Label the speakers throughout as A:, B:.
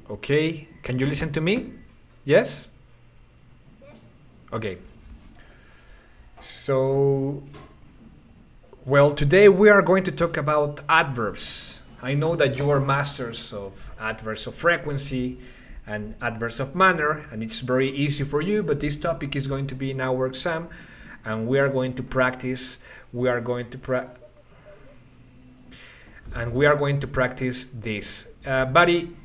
A: Okay, can you listen to me? Yes? Okay. So, well, today we are going to talk about adverbs. I know that you are masters of adverbs of frequency and adverbs of manner, and it's very easy for you, but this topic is going to be in our exam, and we are going to practice. We are going to practice this. Buddy,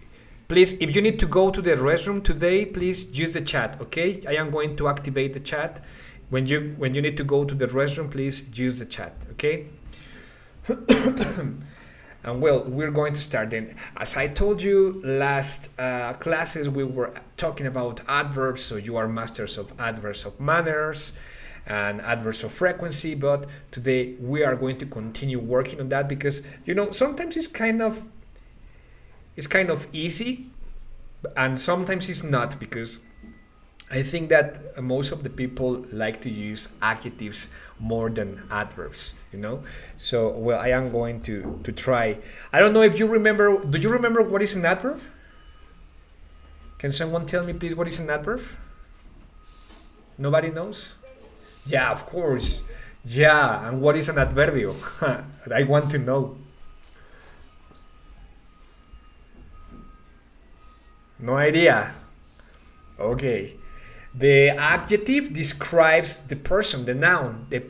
A: please, if you need to go to the restroom today, please use the chat, okay? I am going to activate the chat. When you need to go to the restroom, please use the chat, okay? And well, we're going to start then. As I told you last classes, we were talking about adverbs, so you are masters of adverbs of manners and adverbs of frequency, but today we are going to continue working on that because, you know, sometimes it's kind of easy and sometimes it's not, because I think that most of the people like to use adjectives more than adverbs, you know? So, well, I am going to try. I don't know if you remember, do you remember what is an adverb? Can someone tell me, please, what is an adverb? Nobody knows? Yeah, of course. Yeah, and what is an adverbio? I want to know. No idea. Okay. The adjective describes the person, the noun, the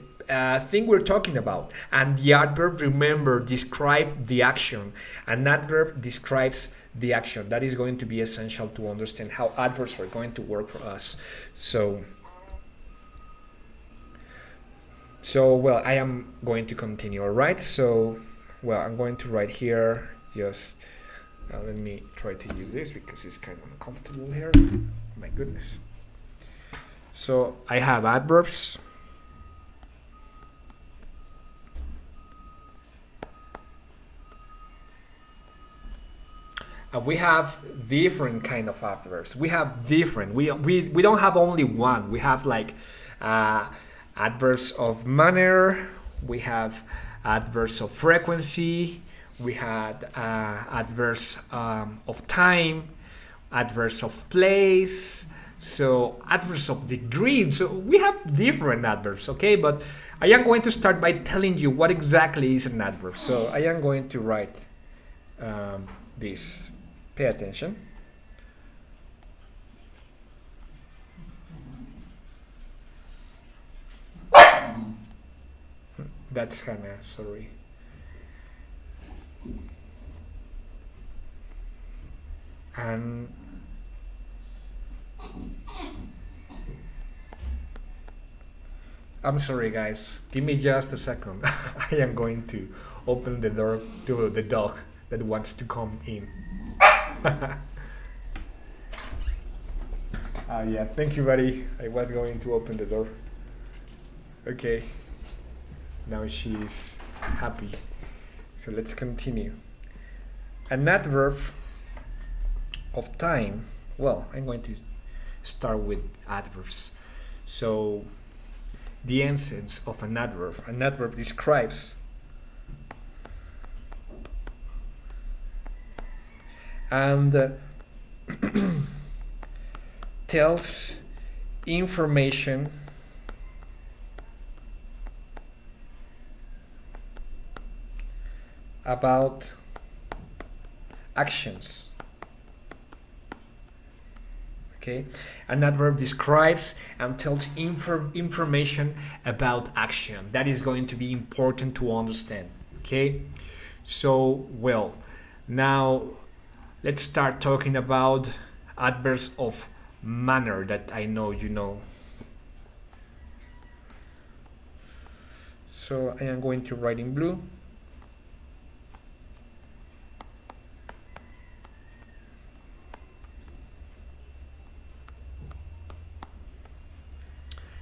A: thing we're talking about. And the adverb, remember, describe the action. An adverb describes the action. That is going to be essential to understand how adverbs are going to work for us. So well, I am going to continue, all right? So, well, I'm going to write here, just let me try to use this because it's kind of uncomfortable here. My goodness. So I have adverbs. We have different kind of adverbs. We have different. We don't have only one. We have like adverbs of manner. We have adverbs of frequency. We had adverbs of time, adverbs of place. So adverbs of degree. So we have different adverbs, okay? But I am going to start by telling you what exactly is an adverb. So I am going to write this. Pay attention. That's kind of sorry. And I'm sorry, guys. Give me just a second. I am going to open the door to the dog that wants to come in. Yeah, thank you, buddy. I was going to open the door. Okay. Now she's happy. So let's continue. An adverb of time. Well, I'm going to start with adverbs. So the essence of an adverb describes and tells information about actions. Okay, an adverb describes and tells information about action. That is going to be important to understand. Okay, so well, now let's start talking about adverbs of manner that I know you know. So I am going to write in blue.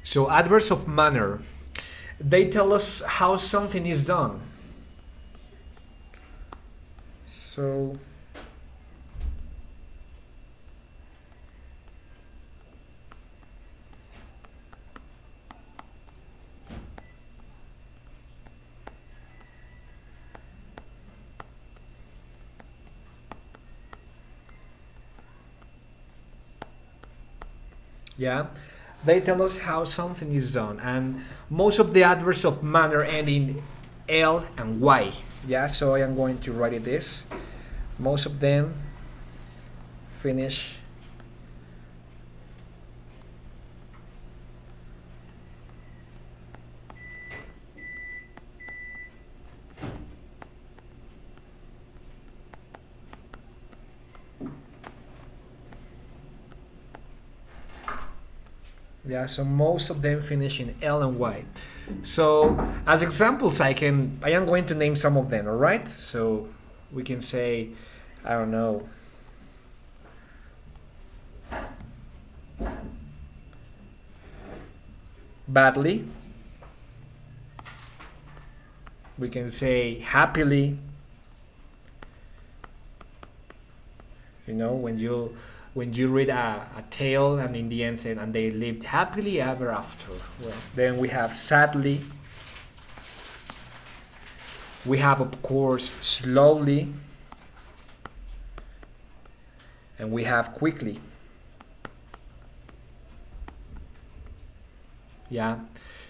A: So adverbs of manner, they tell us how something is done. So Yeah, they tell us how something is done, and most of the adverbs of manner end in L and Y. Yeah, so I am going to write it this. Most of them finish yeah, so most of them finish in L and Y. So as examples, I am going to name some of them, all right? So we can say, I don't know, badly. We can say happily. You know, when you read a tale and in the end said, and they lived happily ever after. Well, then we have sadly. We have, of course, slowly. And we have quickly. Yeah.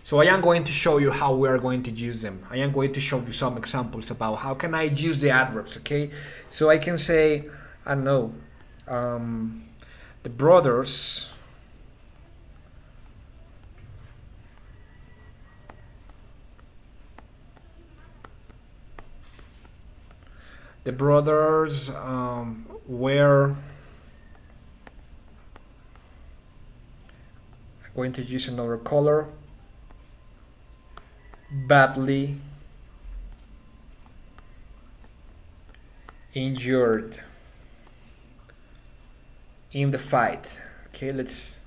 A: So I am going to show you how we are going to use them. I am going to show you some examples about how can I use the adverbs, okay? So I can say, I don't know, the brothers were going to use another color, badly injured in the fight. Okay, let's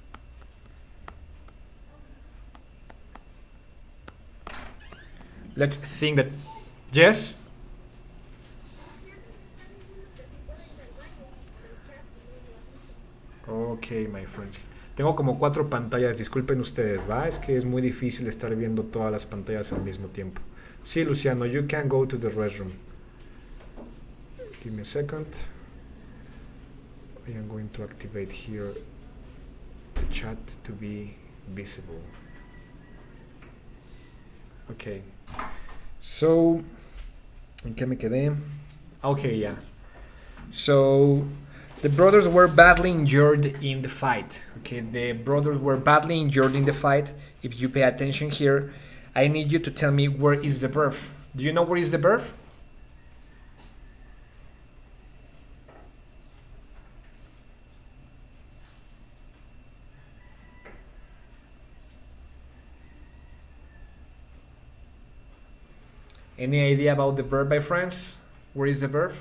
A: think that. Yes. Ok, my friends. Tengo como 4 pantallas, disculpen ustedes, ¿va? Es que es muy difícil estar viendo todas las pantallas al mismo tiempo. Sí, Luciano, you can go to the restroom. Give me a second. I am going to activate here the chat to be visible. Okay. So, ¿en qué me quedé? Okay, yeah. So, the brothers were badly injured in the fight. Okay, the brothers were badly injured in the fight. If you pay attention here, I need you to tell me where is the verb. Do you know where is the verb? Any idea about the verb, my friends? Where is the verb?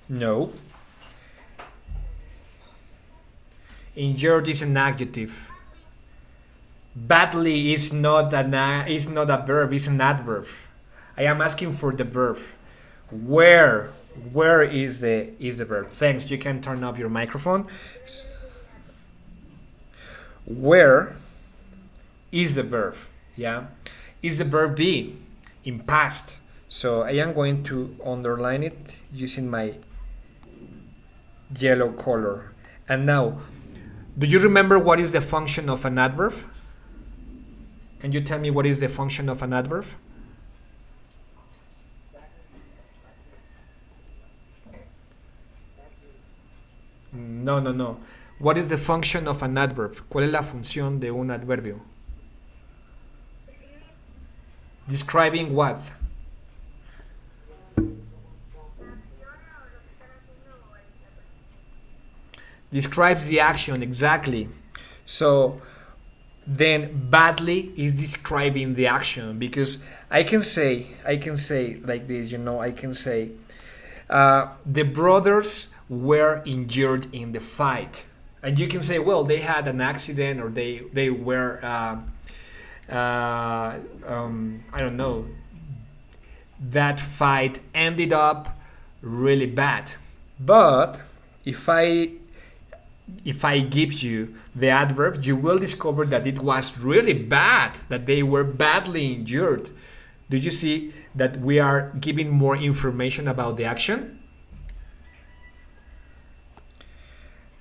A: No. Injured is an adjective. Badly is not a verb, it's an adverb. I am asking for the verb. Where is the verb? Thanks, you can turn up your microphone. Where is the verb? Yeah. Is the verb be in past? So I am going to underline it using my yellow color. And now, do you remember what is the function of an adverb? Can you tell me what is the function of an adverb? No. What is the function of an adverb? ¿Cuál es la función de un adverbio? Describing what? Describes the action, exactly. So then badly is describing the action, because I can say like this, you know, I can say the brothers were injured in the fight, and you can say, well, they had an accident, or they were I don't know, that fight ended up really bad. But if I give you the adverb, you will discover that it was really bad, that they were badly injured. Do you see that we are giving more information about the action?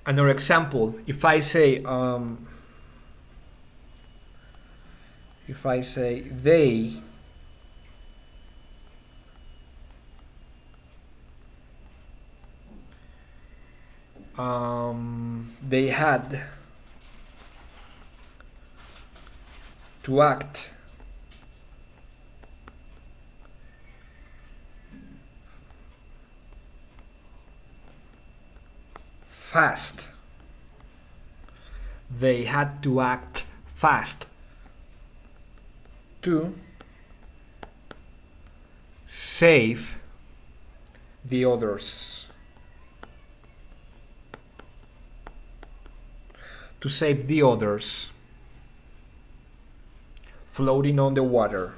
A: Another example, if I say they they had to act fast. They had to act fast to save the others. To save the others floating on the water.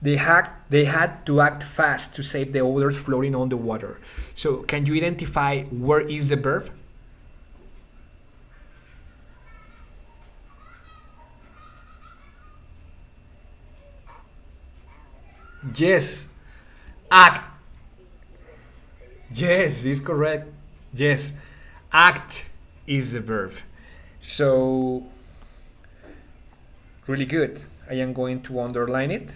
A: They had to act fast to save the others floating on the water. So can you identify where is the verb? Yes. Act. Yes, is correct. Yes. Act is the verb. So really good. I am going to underline it.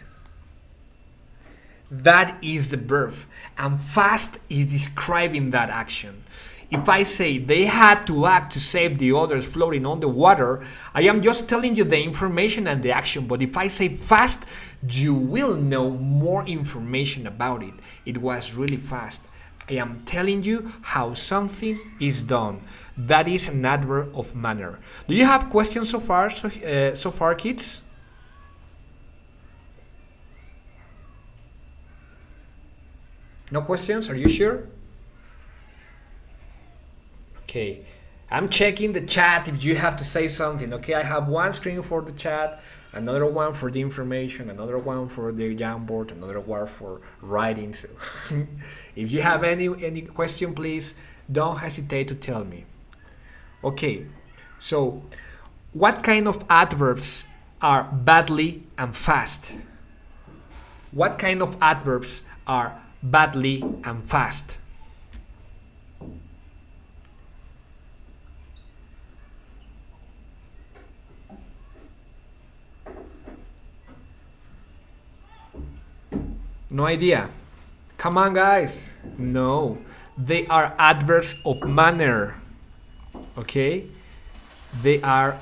A: That is the verb, and fast is describing that action. If I say they had to act to save the others floating on the water, I am just telling you the information and the action. But if I say fast, you will know more information about it. It was really fast. I am telling you how something is done. That is an adverb of manner. Do you have questions so far, kids? No questions? Are you sure? Okay. I'm checking the chat if you have to say something. Okay, I have one screen for the chat, another one for the information, another one for the Jamboard, another one for writing. So if you have any question, please don't hesitate to tell me. Okay, so what kind of adverbs are badly and fast? What kind of adverbs are badly and fast? No idea. Come on, guys. No, they are adverbs of manner. Okay, they are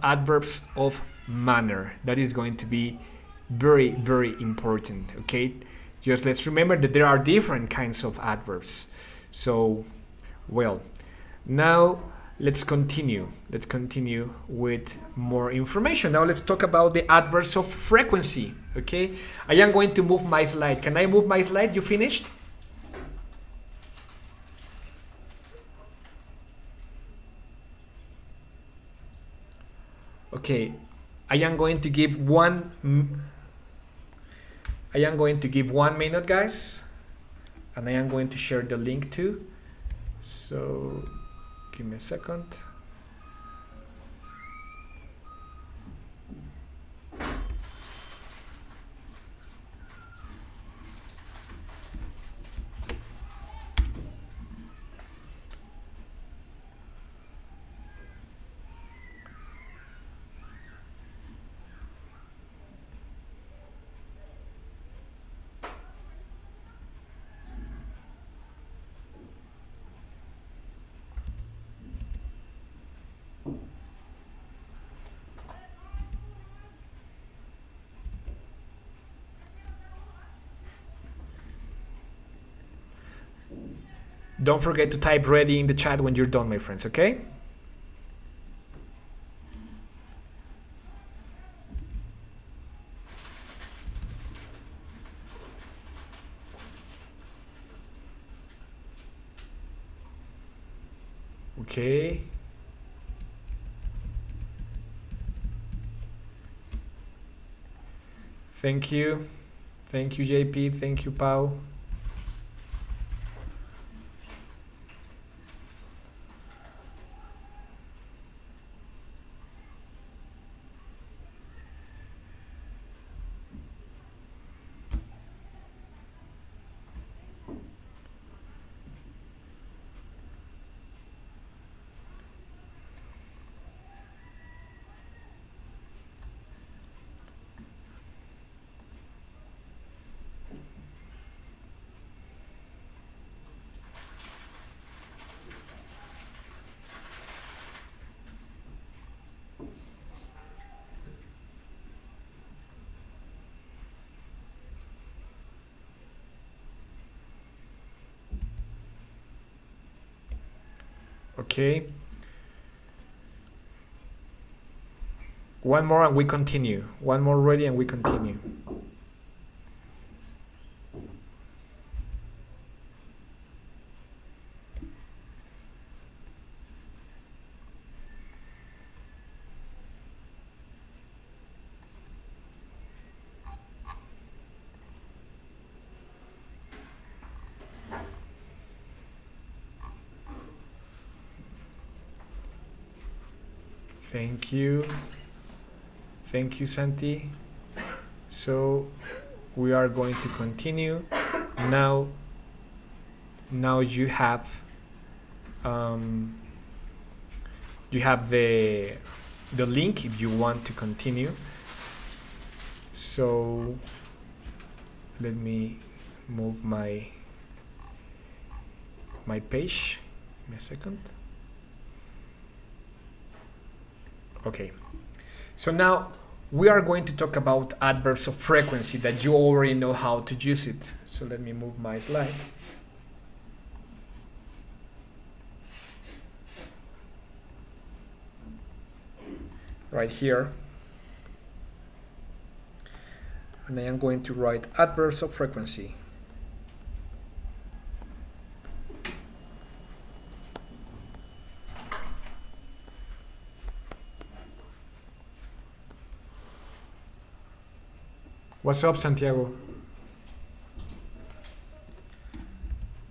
A: adverbs of manner. That is going to be very, very important. Okay, just let's remember that there are different kinds of adverbs. So, well, now let's continue with more information. Now let's talk about the adverbs of frequency. Okay, I am going to move my slide. Can I move my slide? You finished? Okay, I am going to give 1 minute, guys, and I am going to share the link too. So give me a second. Don't forget to type ready in the chat when you're done, my friends, okay? Okay. Thank you. Thank you, JP. Thank you, Pau. Okay. One more and we continue. One more ready and we continue. Thank you. Thank you, Santi. So we are going to continue. Now you have the link if you want to continue. So let me move my page. Give me a second. Okay. So now we are going to talk about adverbs of frequency that you already know how to use it. So let me move my slide. Right here. And I am going to write adverbs of frequency. What's up, Santiago?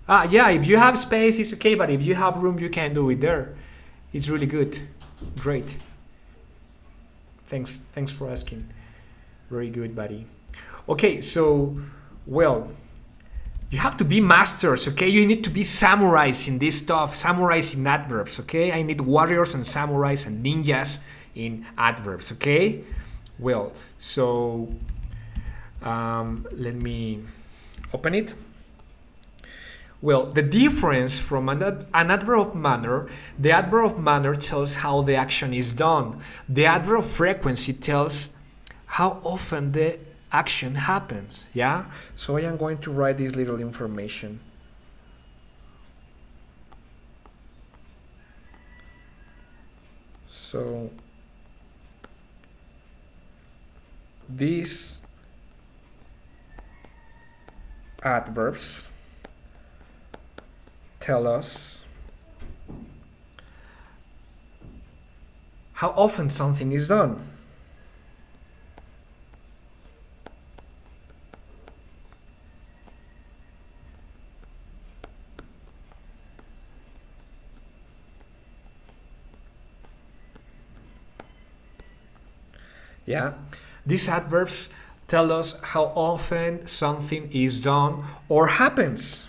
A: Yeah, if you have space, it's okay, but if you have room, you can do it there. It's really good. Great. Thanks for asking. Very good, buddy. Okay, so, well, you have to be masters, okay? You need to be samurais in this stuff, samurais in adverbs, okay? I need warriors and samurais and ninjas in adverbs, okay? Well, so let me open it. Well, the difference from an adverb of manner, the adverb of manner tells how the action is done. The adverb of frequency tells how often the action happens, yeah? So I am going to write this little information. So these adverbs tell us how often something is done. Yeah, these adverbs tell us how often something is done or happens.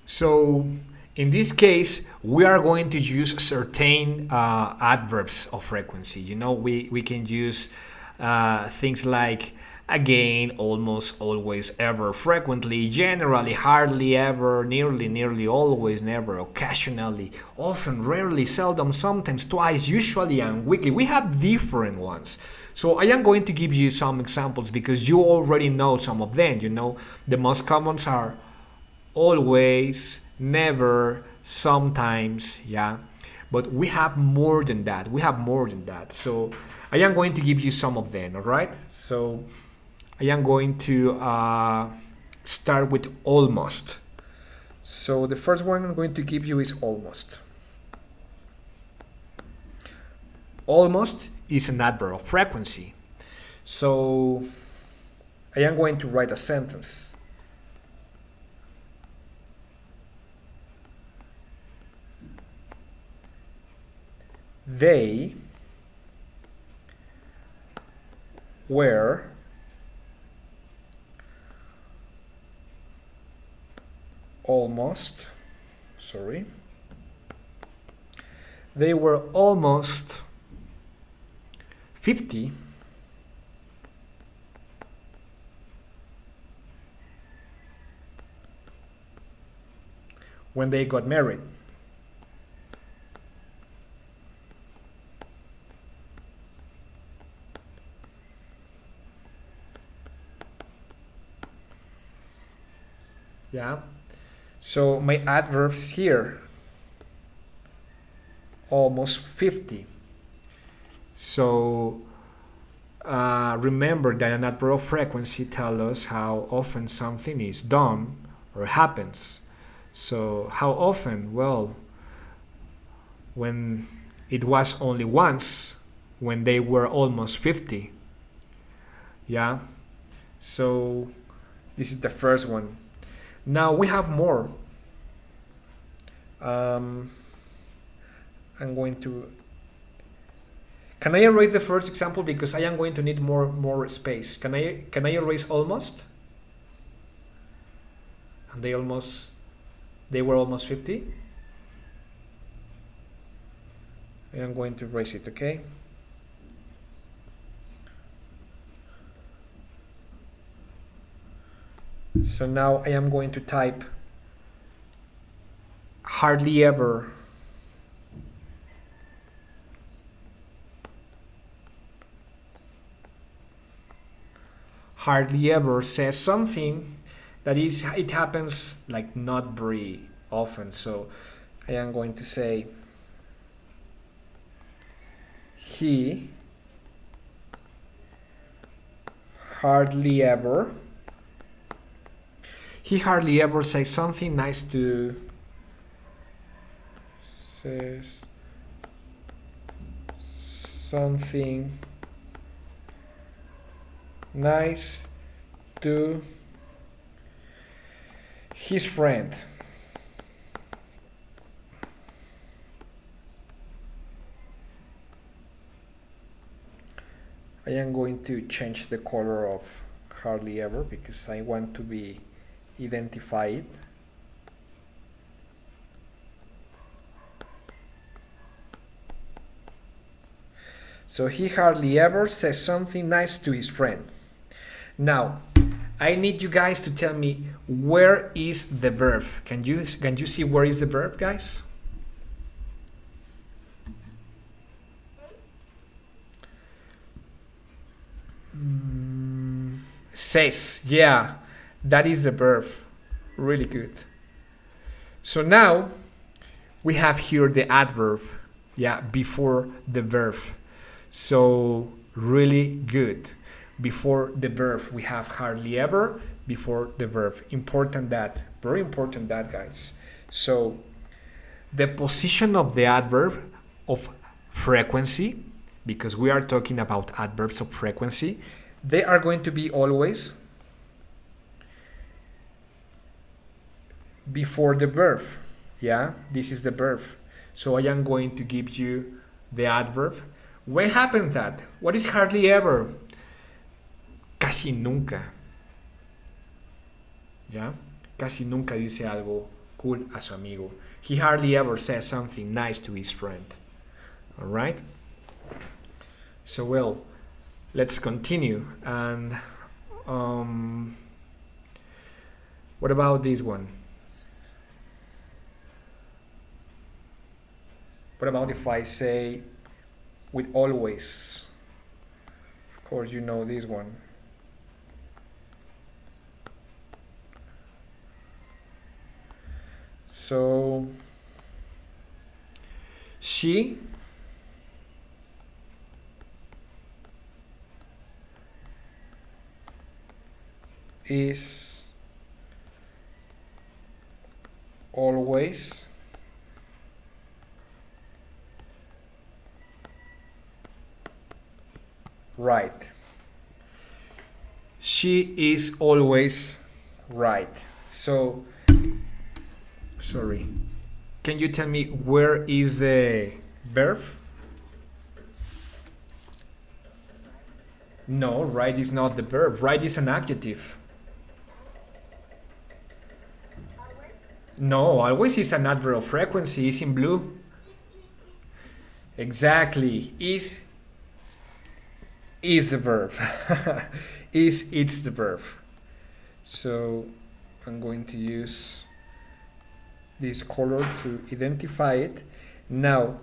A: So in this case, we are going to use certain adverbs of frequency. You know, we can use things like again, almost, always, ever, frequently, generally, hardly, ever, nearly, always, never, occasionally, often, rarely, seldom, sometimes, twice, usually, and weekly. We have different ones. So I am going to give you some examples because you already know some of them. You know, the most commons are always, never, sometimes, yeah. But we have more than that. So I am going to give you some of them, all right? So I am going to start with almost. So the first one I'm going to give you is almost. Almost is an adverb of frequency. So I am going to write a sentence. They were almost they were almost 50 when they got married. Yeah. So my adverbs here, almost 50. So remember that an adverb of frequency tells us how often something is done or happens. So how often? Well, when it was only once, when they were almost 50. Yeah. So this is the first one. Now we have more. I'm going to. Can I erase the first example because I am going to need more space? Can I erase almost? And they were almost 50. I am going to erase it, okay? So now I am going to type hardly ever. Hardly ever says something that is, it happens like not very often. So I am going to say he hardly ever says something nice to says something nice to his friend. I am going to change the color of hardly ever because I want to be identified. So he hardly ever says something nice to his friend. Now, I need you guys to tell me where is the verb. Can you see where is the verb, guys? Says, yeah, that is the verb. Really good. So now we have here the adverb, yeah, before the verb. So really good. Before the verb we have hardly ever, before the verb. Important that, very important that, guys. So the position of the adverb of frequency, because we are talking about adverbs of frequency, they are going to be always before the verb. Yeah, this is the verb. So I am going to give you the adverb. When happens that? What is hardly ever? Casi nunca. Yeah, casi nunca dice algo cool a su amigo. He hardly ever says something nice to his friend. All right. So well, let's continue. And what about this one? What about if I say with always? Of course, you know this one. So she is always right. She is always right. So, sorry. Can you tell me where is the verb? No, right is not the verb. Right is an adjective. No, always is an adverb of frequency. Is in blue. Exactly. Is the verb. It's the verb. So I'm going to use this color to identify it. Now,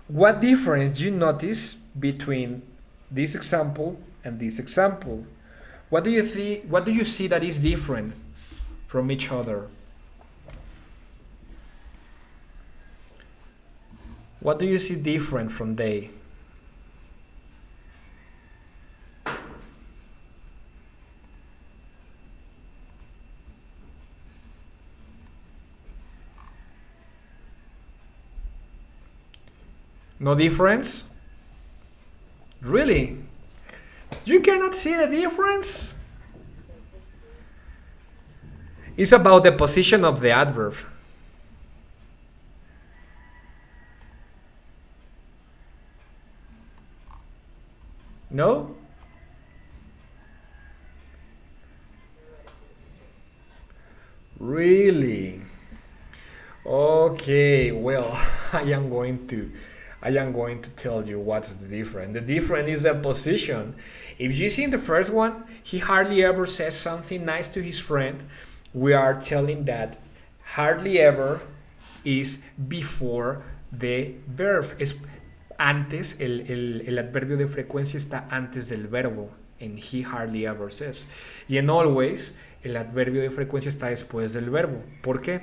A: what difference do you notice between this example and this example? What do you see that is different from each other. What do you see different from they? No difference? Really? You cannot see the difference? It's about the position of the adverb. No? Really? Okay, well, I am going to tell you what's the difference. The difference is the position. If you see in the first one, he hardly ever says something nice to his friend. We are telling that hardly ever is before the verb. Es antes, el adverbio de frecuencia está antes del verbo. And he hardly ever says. Y en always, el adverbio de frecuencia está después del verbo. ¿Por qué?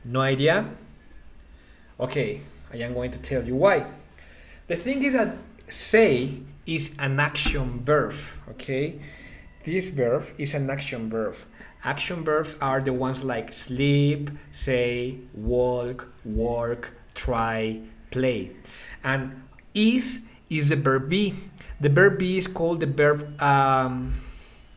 A: No idea? Okay, I am going to tell you why. The thing is that say is an action verb, okay? This verb is an action verb. Action verbs are the ones like sleep, say, walk, work, try, play. And is the verb be. The verb be is called the verb,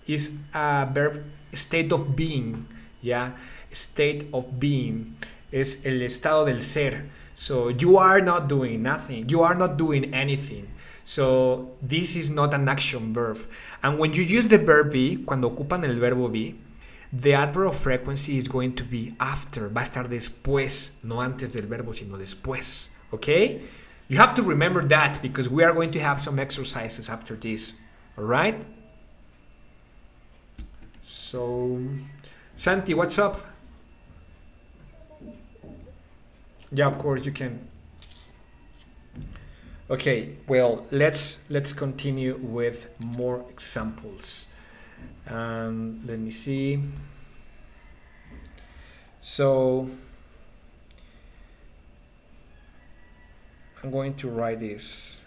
A: is a verb state of being, yeah? State of being es el estado del ser. So you are not doing nothing. You are not doing anything. So this is not an action verb. And when you use the verb be, cuando ocupan el verbo be, the adverb of frequency is going to be after. Va a estar después, no antes del verbo, sino después. Okay? You have to remember that because we are going to have some exercises after this. Alright? So, Santi, what's up? Yeah, of course you can. Okay, well, let's continue with more examples. Let me see. So I'm going to write this.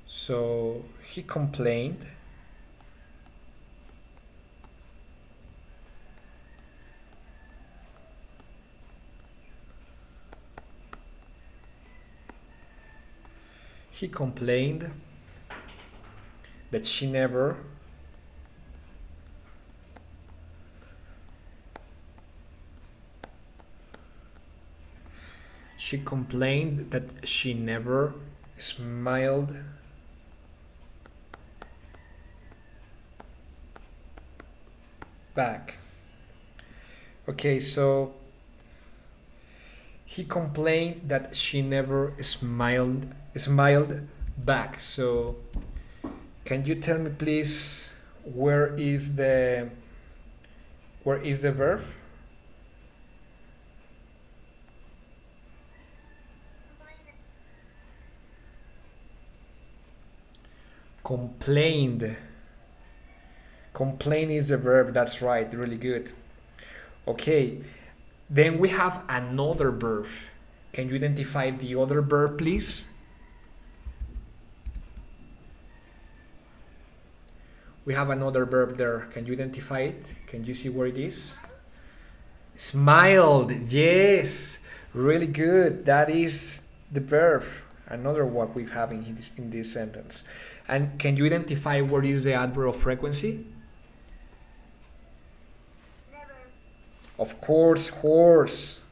A: So he complained. He complained that she never smiled back. Okay, so he complained that she never smiled back. So can you tell me please where is the verb? Complained. Complain is the verb, that's right, really good. Okay, then we have another verb. Can you identify the other verb, please? We have another verb there. Can you identify it? Can you see where it is? Smiled, yes, really good. That is the verb. Another what we have in this sentence. And can you identify where is the adverb of frequency?
B: Never.
A: Of course, horse.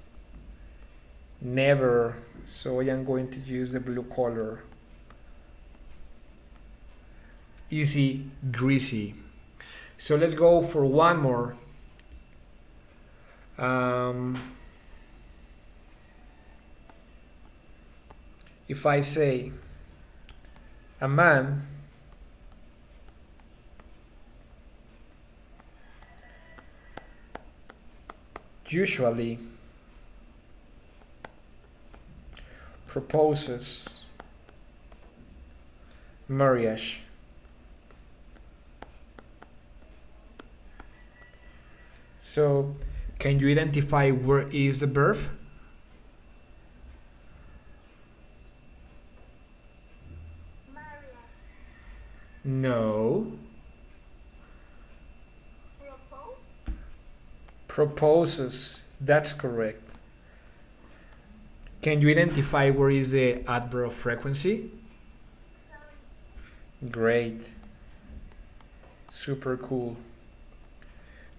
A: Never. So I am going to use the blue color. Easy, greasy. So let's go for one more. If I say a man usually proposes marriage. So, can you identify where is the verb? No. Proposes. That's correct. Can you identify where is the adverb of frequency? Great. Super cool.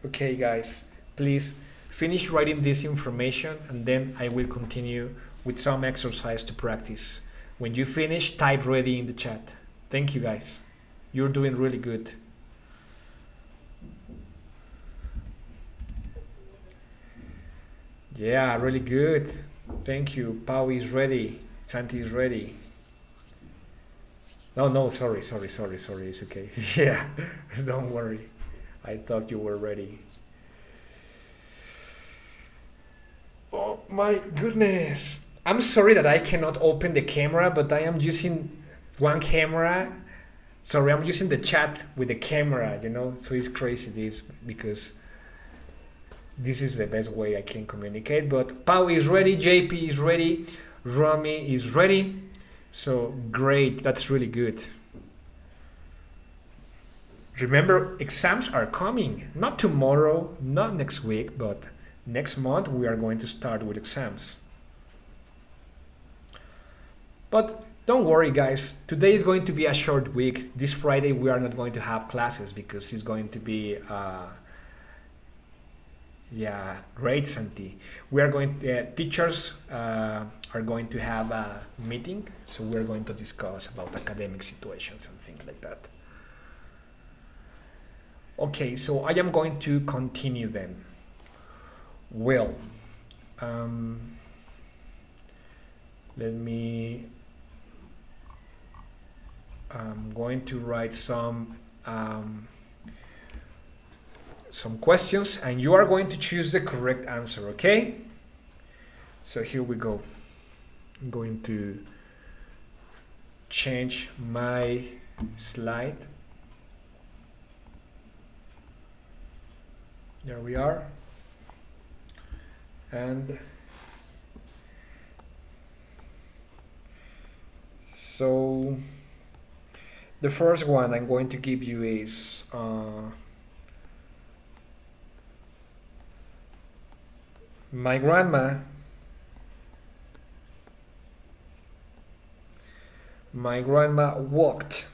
A: Okay, guys, please finish writing this information and then I will continue with some exercise to practice. When you finish, type ready in the chat. Thank you, guys. You're doing really good. Yeah, really good. Thank you. Pau is ready. Santi is ready. No, sorry. It's okay. Yeah, don't worry. I thought you were ready. Oh my goodness. I'm sorry that I cannot open the camera, but I am using one camera. Sorry, I'm using the chat with the camera, so it's crazy this because this is the best way I can communicate. But Pau is ready, JP is ready, Romy is ready. So great, that's really good. Remember, exams are coming. Not tomorrow, not next week, but next month we are going to start with exams. But don't worry, guys. Today is going to be a short week. This Friday we are not going to have classes because it's going to be great, Santi. We are going teachers are going to have a meeting, so we're going to discuss about academic situations and things like that. Okay, so I am going to continue then. Well, I'm going to write some questions and you are going to choose the correct answer, okay? So here we go. I'm going to change my slide. There we are. And so the first one I'm going to give you is my grandma walked.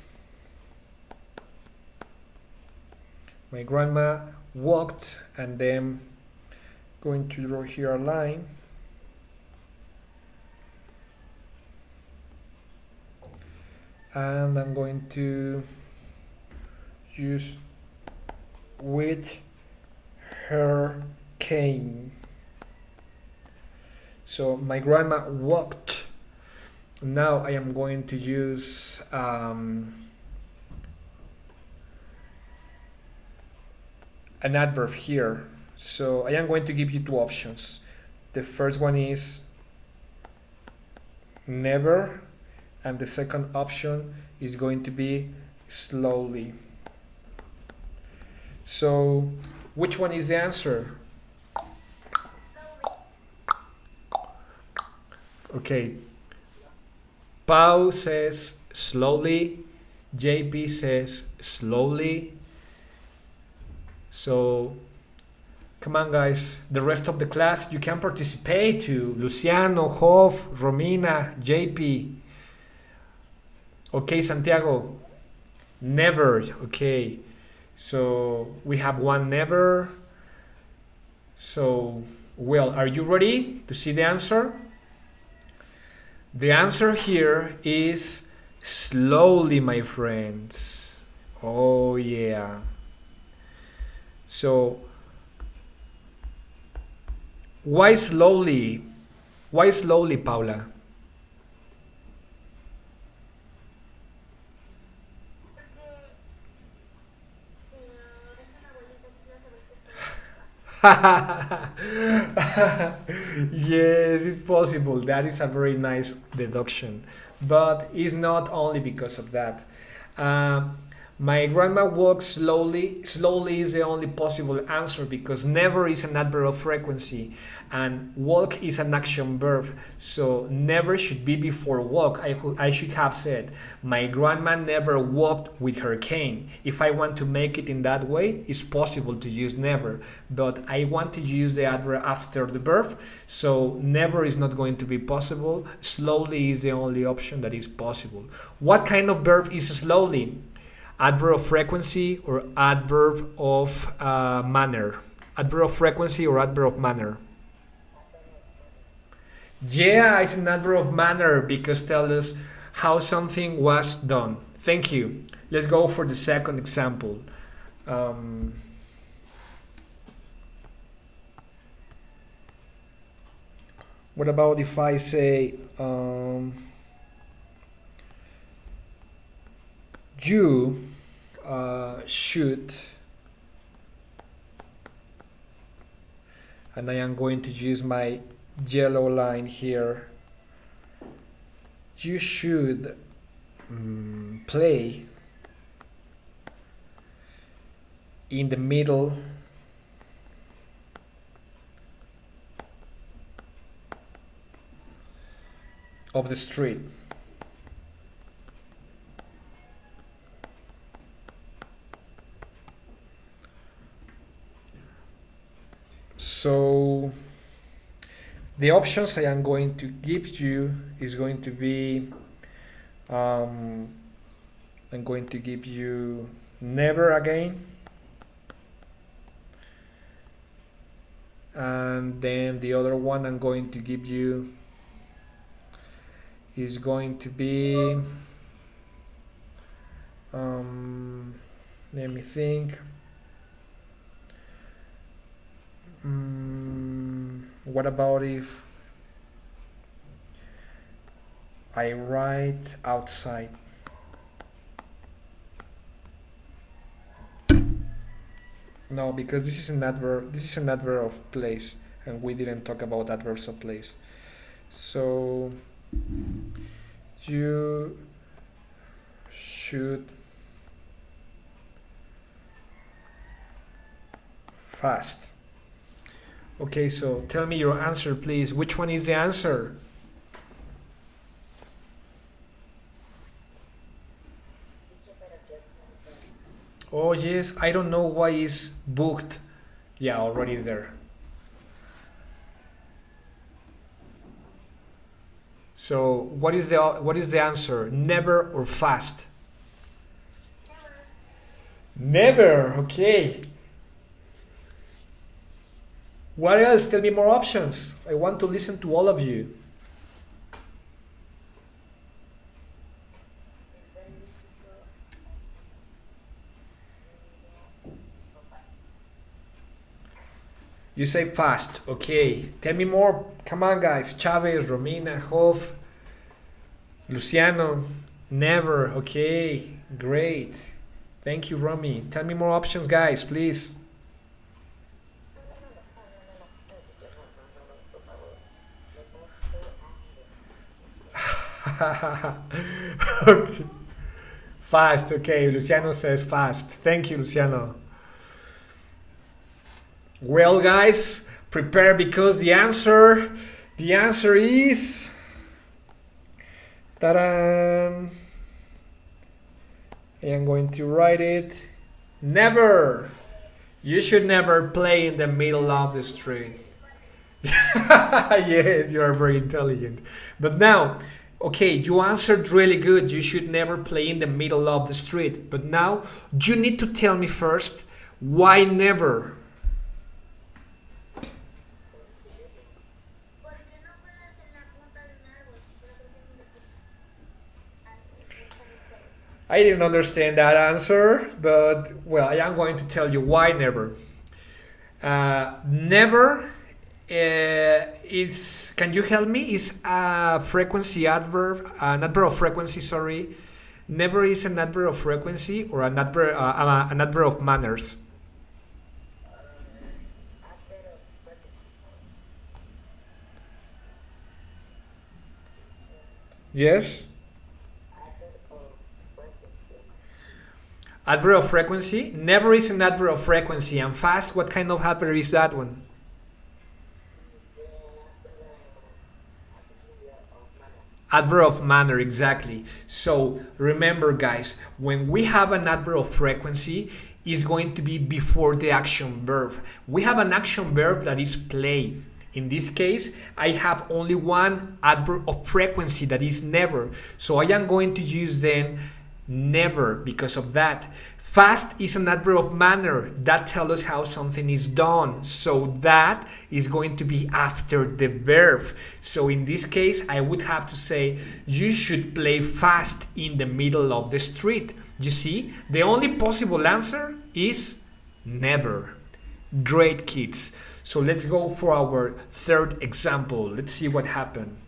A: My grandma walked, and then going to draw here a line. And I'm going to use with her cane. So my grandma walked. Now I am going to use an adverb here. So I am going to give you two options. The first one is never, and the second option is going to be slowly. So which one is the answer? Okay, Pau says slowly, JP says slowly. So come on, guys, the rest of the class, you can participate too. Luciano, Hoff, Romina, JP. Okay, Santiago, never. Okay, so we have one never. So, well, are you ready to see the answer? The answer here is slowly, my friends. Oh, yeah. So, why slowly? Why slowly, Paula? Yes, it's possible. That is a very nice deduction. But it's not only because of that. Um, my grandma walks slowly. Slowly is the only possible answer because never is an adverb of frequency and walk is an action verb. So never should be before walk. I should have said, my grandma never walked with her cane. If I want to make it in that way, it's possible to use never. But I want to use the adverb after the verb. So never is not going to be possible. Slowly is the only option that is possible. What kind of verb is slowly? Adverb of frequency or adverb of manner? Adverb of frequency or adverb of manner? Yeah, it's an adverb of manner because tell us how something was done. Thank you. Let's go for the second example. Um, what about if I say you should, and I am going to use my yellow line here. You should play in the middle of the street. So the options I am going to give you is going to be I'm going to give you never again, and then the other one I'm going to give you is going to be let me think. What about if I write outside? No, because this is an adverb. This is an adverb of place, and we didn't talk about adverbs of place. So you should fast. Okay, so tell me your answer, please. Which one is the answer? Oh, yes, I don't know why it's booked. Yeah, already there. So, what is the answer? Never or fast? Never. Okay. What else? Tell me more options. I want to listen to all of you. You say fast. Okay. Tell me more. Come on, guys. Chavez, Romina, Hoff, Luciano. Never. Okay. Great. Thank you, Romy. Tell me more options, guys, please. Okay. Fast, okay. Luciano says fast. Thank you, Luciano. Well, guys, prepare because the answer is ta-da! I am going to write it. Never. You should never play in the middle of the street. Yes, you are very intelligent. But now, okay, you answered really good. You should never play in the middle of the street. But now, you need to tell me first why never. I didn't understand that answer, but well, I am going to tell you why never. Never is, can you help me? Is a frequency adverb, an adverb of frequency, sorry. Never is an adverb of frequency or an adverb of manners. Yes. Adverb of frequency. Never is an adverb of frequency. And fast, what kind of adverb is that one? Adverb of manner, exactly. So remember, guys, when we have an adverb of frequency, it's going to be before the action verb. We have an action verb that is play. In this case, I have only one adverb of frequency, that is never. So I am going to use then never because of that. Fast is an adverb of manner that tells us how something is done. So that is going to be after the verb. So in this case, I would have to say, you should play fast in the middle of the street. You see, the only possible answer is never. Great, kids. So let's go for our third example. Let's see what happened.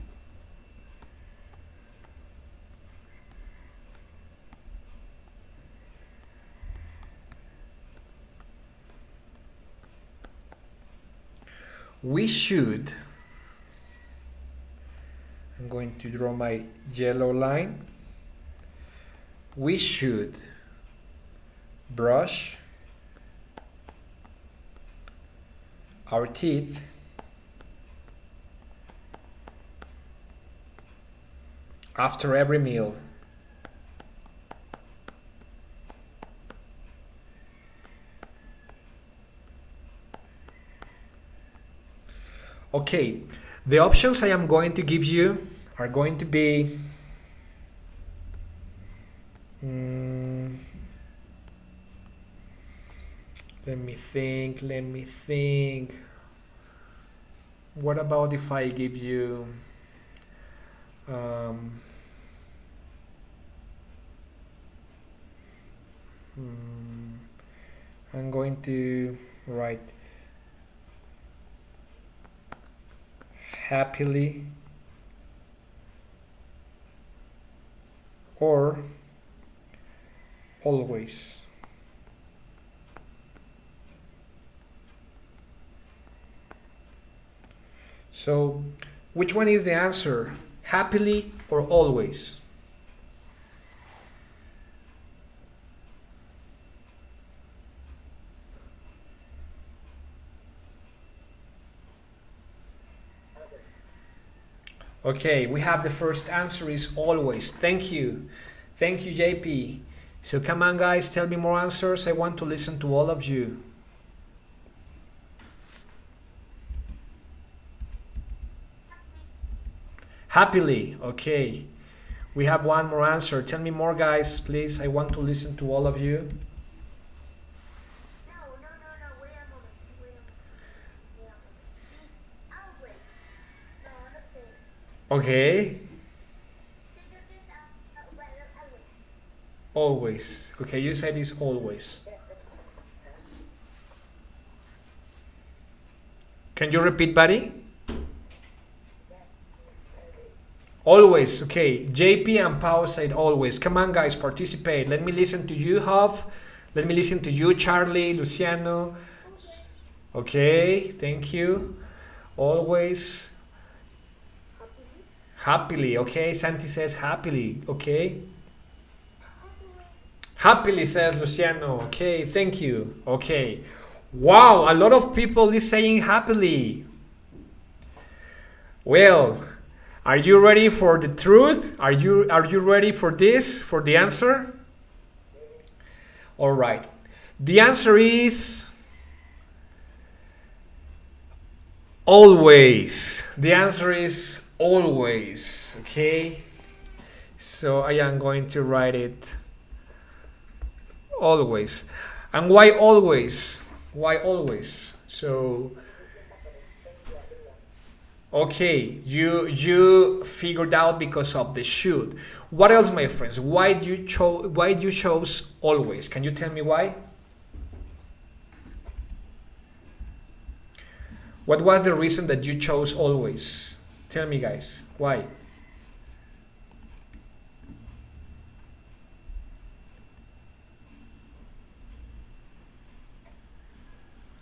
A: We should, I'm going to draw my yellow line. We should brush our teeth after every meal. Okay, the options I am going to give you are going to be let me think. What about if I give you I'm going to write happily or always. So, which one is the answer? Happily or always? Okay, we have the first answer is always. Thank you. Thank you, JP. So come on, guys, tell me more answers. I want to listen to all of you. Happily, okay. We have one more answer. Tell me more, guys, please. I want to listen to all of you.
B: No. Wait a moment. It's always. No sé.
A: Okay.
B: Siento que es always.
A: Always. Okay, you said it's always. Can you repeat, buddy? Always. Okay. JP and Pau said always. Come on, guys, participate. Let me listen to you, Huff. Let me listen to you, Charlie, Luciano. Okay, thank you. Always. Happily. Okay, Santi says happily. Okay. Happily says Luciano. Okay, thank you. Okay. Wow, a lot of people is saying happily. Well, are you ready for the truth? Are you ready for this? For the answer? All right. The answer is always. The answer is always. Okay. So I am going to write it always. And why always? Why always? So okay, you figured out because of the should. What else, my friends? Why do you chose always? Can you tell me why? What was the reason that you chose always? Tell me, guys. Why?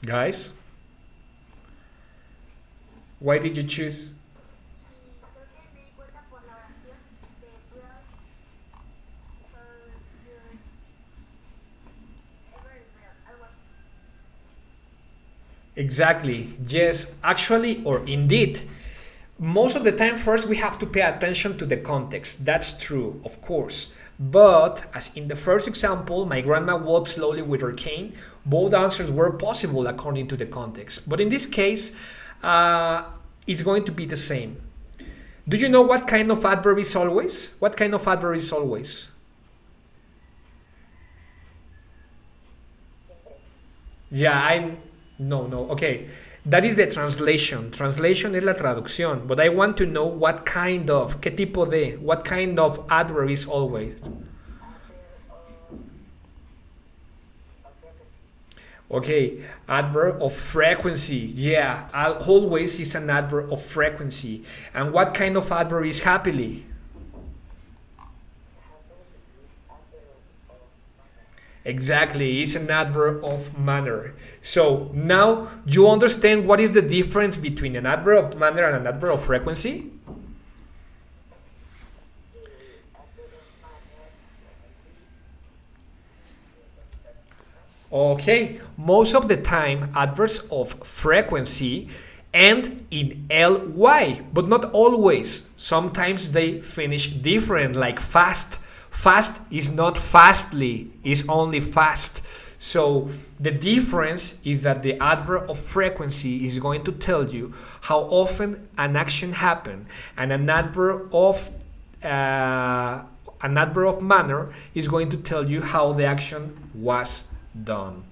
A: Guys? Why did you choose?
B: Y creo que me di cuenta por la oración.
A: Exactly. Yes, actually, or indeed. Most of the time, first, we have to pay attention to the context. That's true, of course. But, as in the first example, my grandma walked slowly with her cane, both answers were possible according to the context. But in this case, it's going to be the same. Do you know what kind of adverb is always? What kind of adverb is always? Yeah, I no, no. Okay. That is the translation. Translation es la traducción. But I want to know what kind of, qué tipo de, what kind of adverb is always. Okay, adverb of frequency. Yeah, always is an adverb of frequency. And what kind of adverb is happily? Exactly, it's an adverb of manner. So now you understand what is the difference between an adverb of manner and an adverb of frequency? Okay, most of the time adverbs of frequency end in ly, but not always. Sometimes they finish different, like fast. Fast is not fastly, it's only fast. So the difference is that the adverb of frequency is going to tell you how often an action happened, and an adverb of manner is going to tell you how the action was done.